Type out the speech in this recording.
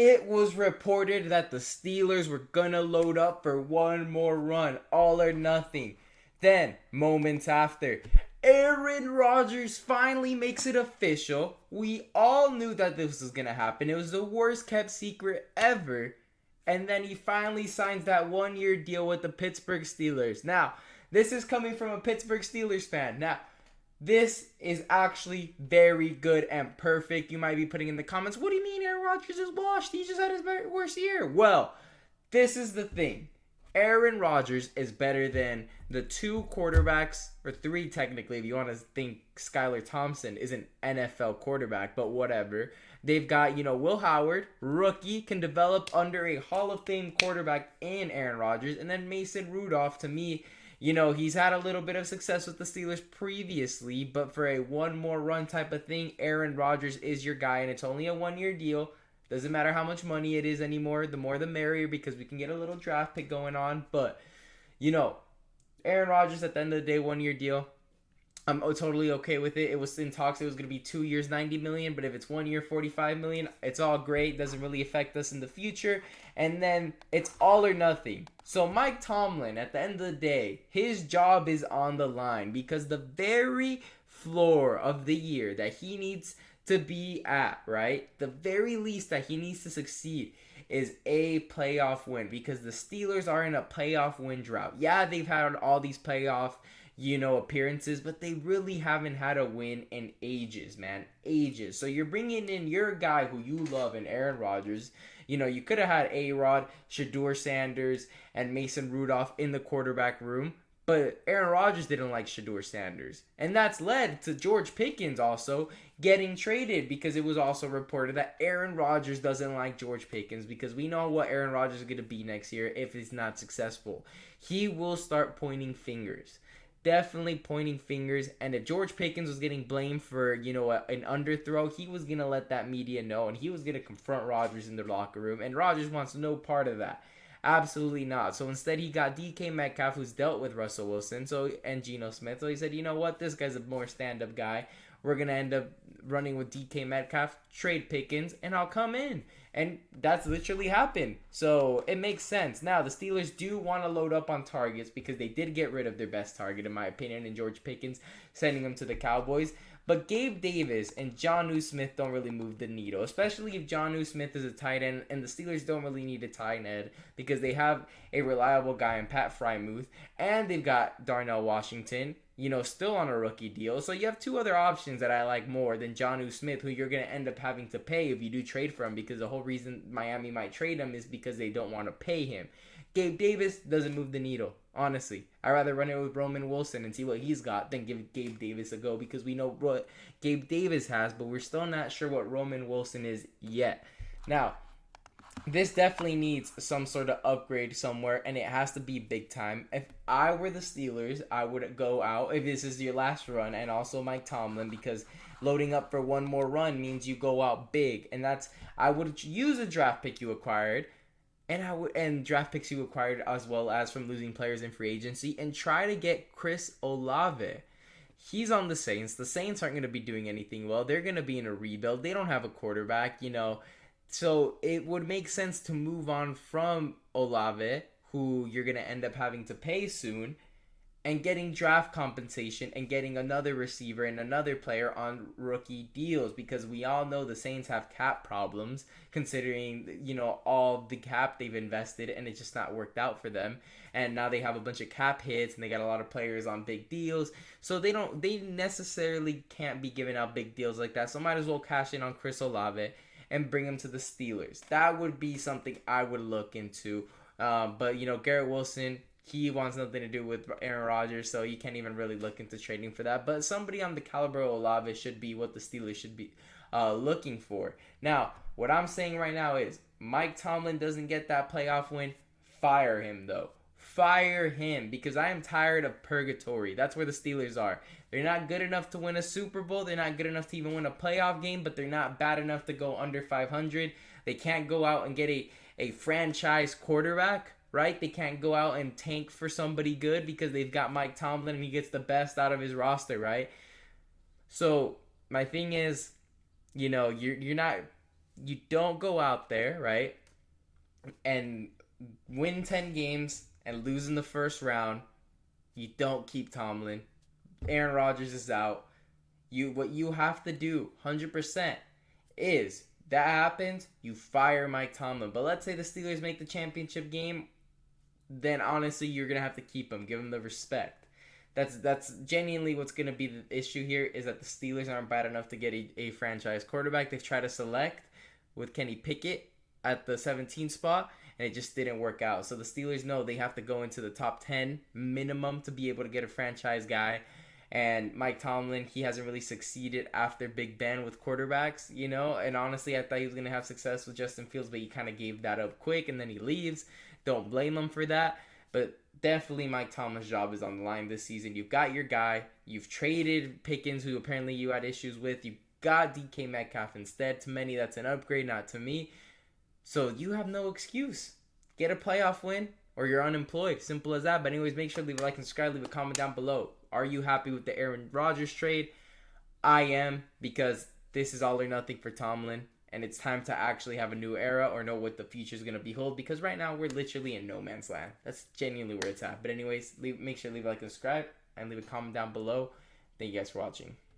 It was reported that the Steelers were gonna load up for one more run, all or nothing. Then, moments after, Aaron Rodgers finally makes it official. We all knew that this was gonna happen. It was the worst kept secret ever. And then he finally signs that 1 year deal with the Pittsburgh Steelers. Now, this is coming from a Pittsburgh Steelers fan. Now, this is actually very good and perfect. You might be putting in the comments, what do you mean Aaron Rodgers is washed? He just had his worst year. Well, this is the thing. Aaron Rodgers is better than the two quarterbacks, or three technically, if you want to think Skylar Thompson is an NFL quarterback, but whatever. They've got, Will Howard, rookie, can develop under a Hall of Fame quarterback in Aaron Rodgers. And then Mason Rudolph, to me, he's had a little bit of success with the Steelers previously, but for a one more run type of thing, Aaron Rodgers is your guy, and it's only a 1 year deal. Doesn't matter how much money it is anymore. The more the merrier, because we can get a little draft pick going on. But, Aaron Rodgers at the end of the day, 1 year deal. I'm totally okay with it. It was in talks. It was going to be 2 years, $90 million. But if it's 1 year, $45 million, it's all great. Doesn't really affect us in the future. And then it's all or nothing. So Mike Tomlin, at the end of the day, his job is on the line. Because the very floor of the year that he needs to be at, right? The very least that he needs to succeed is a playoff win. Because the Steelers are in a playoff win drought. Yeah, they've had all these playoff appearances, but they really haven't had a win in ages, man. Ages. So you're bringing in your guy who you love in Aaron Rodgers. You could have had A-Rod, Shedeur Sanders, and Mason Rudolph in the quarterback room, but Aaron Rodgers didn't like Shedeur Sanders. And that's led to George Pickens also getting traded, because it was also reported that Aaron Rodgers doesn't like George Pickens, because we know what Aaron Rodgers is going to be next year if he's not successful. He will start pointing fingers. Definitely pointing fingers. And if George Pickens was getting blamed for, an underthrow, he was going to let that media know, and he was going to confront Rodgers in the locker room, and Rodgers wants no part of that. Absolutely not. So instead he got DK Metcalf, who's dealt with Russell Wilson and Geno Smith. So he said, you know what, this guy's a more stand-up guy. We're going to end up running with DK Metcalf, trade Pickens, and I'll come in. And that's literally happened. So it makes sense. Now, the Steelers do want to load up on targets, because they did get rid of their best target, in my opinion, in George Pickens, sending him to the Cowboys. But Gabe Davis and Jonnu Smith don't really move the needle, especially if Jonnu Smith is a tight end, and the Steelers don't really need a tight end because they have a reliable guy in Pat Freiermuth, and they've got Darnell Washington, still on a rookie deal. So you have two other options that I like more than Jonnu Smith, who you're going to end up having to pay if you do trade for him, because the whole reason Miami might trade him is because they don't want to pay him. Gabe Davis doesn't move the needle, honestly. I'd rather run it with Roman Wilson and see what he's got than give Gabe Davis a go, because we know what Gabe Davis has, but we're still not sure what Roman Wilson is yet. Now, this definitely needs some sort of upgrade somewhere, and it has to be big time. If I were the Steelers, I would go out, if this is your last run, and also Mike Tomlin, because loading up for one more run means you go out big, and I would use a draft pick you acquired, and draft picks you acquired as well as from losing players in free agency, and try to get Chris Olave. He's on the Saints. The Saints aren't going to be doing anything well. They're going to be in a rebuild. They don't have a quarterback, So it would make sense to move on from Olave, who you're going to end up having to pay soon, and getting draft compensation and getting another receiver and another player on rookie deals, because we all know the Saints have cap problems, considering, all the cap they've invested, and it's just not worked out for them. And now they have a bunch of cap hits, and they got a lot of players on big deals. So they necessarily can't be giving out big deals like that. So might as well cash in on Chris Olave and bring him to the Steelers. That would be something I would look into. But Garrett Wilson, he wants nothing to do with Aaron Rodgers, so you can't even really look into trading for that. But somebody on the caliber of Olave should be what the Steelers should be looking for. Now, what I'm saying right now is, Mike Tomlin doesn't get that playoff win, fire him though. Fire him, because I am tired of purgatory. That's where the Steelers are. They're not good enough to win a Super Bowl. They're not good enough to even win a playoff game, but they're not bad enough to go under 500. They can't go out and get a franchise quarterback, right? They can't go out and tank for somebody good because they've got Mike Tomlin and he gets the best out of his roster, right? So my thing is, you're not You don't go out there, right, and win 10 games and lose in the first round. You don't keep Tomlin. Aaron Rodgers is out. What you have to do 100% is that happens, you fire Mike Tomlin. But let's say the Steelers make the championship game, then honestly you're going to have to keep him. Give him the respect. That's genuinely what's going to be the issue here, is that the Steelers aren't bad enough to get a franchise quarterback. They've tried to select with Kenny Pickett at the 17 spot, and it just didn't work out. So the Steelers know they have to go into the top 10 minimum to be able to get a franchise guy. And Mike Tomlin, he hasn't really succeeded after Big Ben with quarterbacks, you know. And honestly, I thought he was going to have success with Justin Fields, but he kind of gave that up quick, and then he leaves. Don't blame him for that. But definitely Mike Tomlin's job is on the line this season. You've got your guy. You've traded Pickens, who apparently you had issues with. You got DK Metcalf instead. To many, that's an upgrade, not to me. So you have no excuse. Get a playoff win or you're unemployed. Simple as that. But anyways, make sure to leave a like and subscribe. Leave a comment down below. Are you happy with the Aaron Rodgers trade? I am, because this is all or nothing for Tomlin. And it's time to actually have a new era or know what the future is going to behold. Because right now, we're literally in no man's land. That's genuinely where it's at. But anyways, make sure to leave a like and subscribe. And leave a comment down below. Thank you guys for watching.